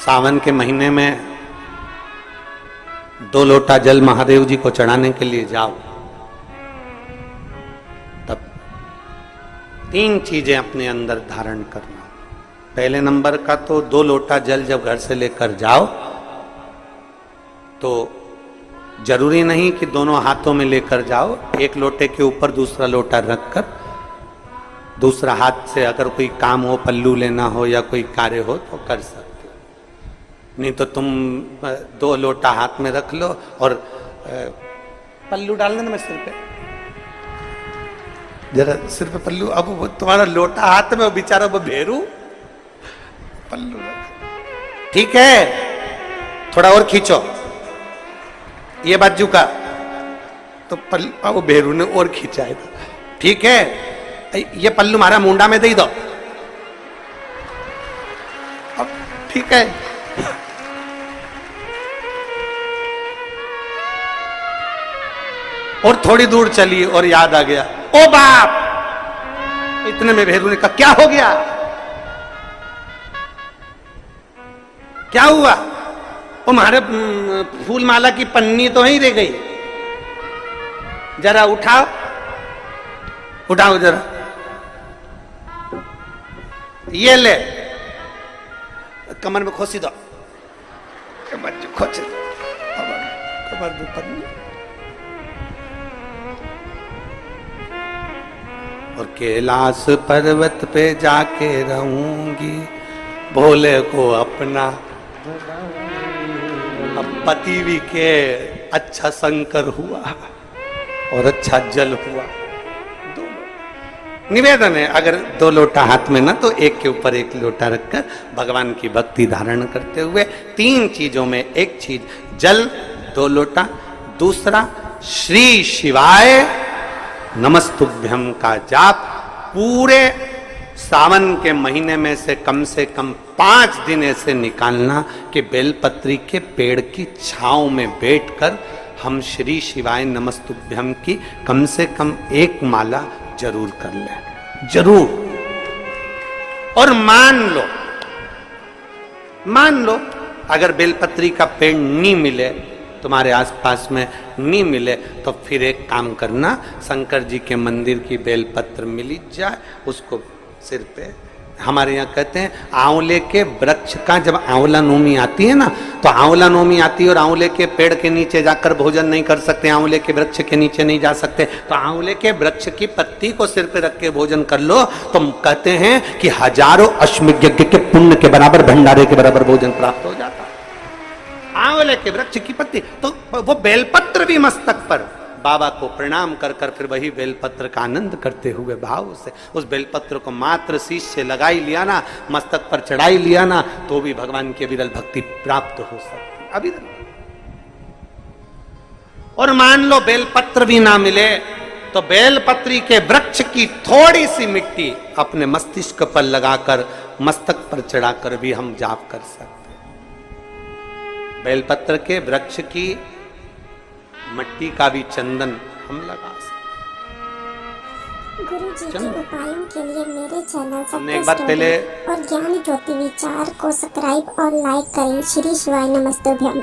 सावन के महीने में 2 लोटा जल महादेव जी को चढ़ाने के लिए जाओ, तब 3 चीजें अपने अंदर धारण करना। पहले नंबर का तो 2 लोटा जल जब घर से लेकर जाओ तो जरूरी नहीं कि दोनों हाथों में लेकर जाओ, एक लोटे के ऊपर दूसरा लोटा रखकर दूसरा हाथ से अगर कोई काम हो, पल्लू लेना हो या कोई कार्य हो तो कर सकते हो। नहीं तो तुम 2 लोटा हाथ में रख लो और पल्लू डाल देना सिर पे, जरा सिर पे पल्लू। अब वो तुम्हारा लोटा हाथ में, वो बेचारा वो भेरू पल्लू रख, ठीक है, थोड़ा और खींचो ये बाजू का, तो पल्लू वो भेरू ने और खींचा है, ठीक है, ये पल्लू मारा मुंडा में दे दो, अब ठीक है। और थोड़ी दूर चली और याद आ गया, ओ बाप, इतने में भेरू ने कहा क्या हो गया, क्या हुआ? वो हमारे फूल माला की पन्नी तो ही रह गई, जरा उठाओ उठाओ जरा, ये ले, कमर में खोसी दो, कमर खोसी दो, कमर में पन्नी। और कैलाश पर्वत पे जाके रहूंगी, भोले को अपना। अब पति भी के अच्छा शंकर हुआ और अच्छा जल हुआ। निवेदन है, अगर 2 लोटा हाथ में ना तो एक के ऊपर एक लोटा रखकर भगवान की भक्ति धारण करते हुए 3 चीजों में एक चीज जल, 2 लोटा, दूसरा श्री शिवाय नमस्तुभ्यम का जाप पूरे सावन के महीने में से कम 5 दिन ऐसे निकालना कि बेलपत्री के पेड़ की छांव में बैठकर हम श्री शिवाय नमस्तुभ्यम की कम से कम 1 माला जरूर कर लें, जरूर। और मान लो अगर बेलपत्री का पेड़ नहीं मिले, तुम्हारे आसपास में नहीं मिले, तो फिर एक काम करना, शंकर जी के मंदिर की बेलपत्र मिली जाए, उसको सिर पे, हमारे यहाँ कहते हैं आंवले के वृक्ष का, जब आंवला नवमी आती है ना, तो आंवला नवमी आती है और आंवले के पेड़ के नीचे जाकर भोजन नहीं कर सकते, आंवले के वृक्ष के नीचे नहीं जा सकते, तो आंवले के वृक्ष की पत्ती को सिर पे रख के भोजन कर लो, तो कहते हैं कि हजारों अश्वमेध यज्ञ के पुण्य के बराबर, भंडारे के बराबर भोजन प्राप्त हो जाता है। आंवले के वृक्ष की पत्ती, तो वो बेलपत्र भी मस्तक पर बाबा को प्रणाम कर कर फिर वही बेलपत्र का आनंद करते हुए भाव से उस बेलपत्र को मात्र शीश से लगाई लिया ना, मस्तक पर चढ़ाई लिया ना, तो भी भगवान की अविरल भक्ति प्राप्त हो सकती, अविरल। और मान लो बेलपत्र भी ना मिले तो बेलपत्री के वृक्ष की थोड़ी सी मिट्टी अपने मस्तिष्क पर लगाकर, मस्तक पर चढ़ाकर भी हम जाप कर सकते। बेलपत्र के वृक्ष की मट्टी का भी चंदन हम लगा सकते। गुरु जी के उपायों के लिए मेरे चैनल हमने एक बार पहले और ज्ञान ज्योति विचार को सब्सक्राइब और लाइक करें। श्री शिवाय नमस्तुभ्यम।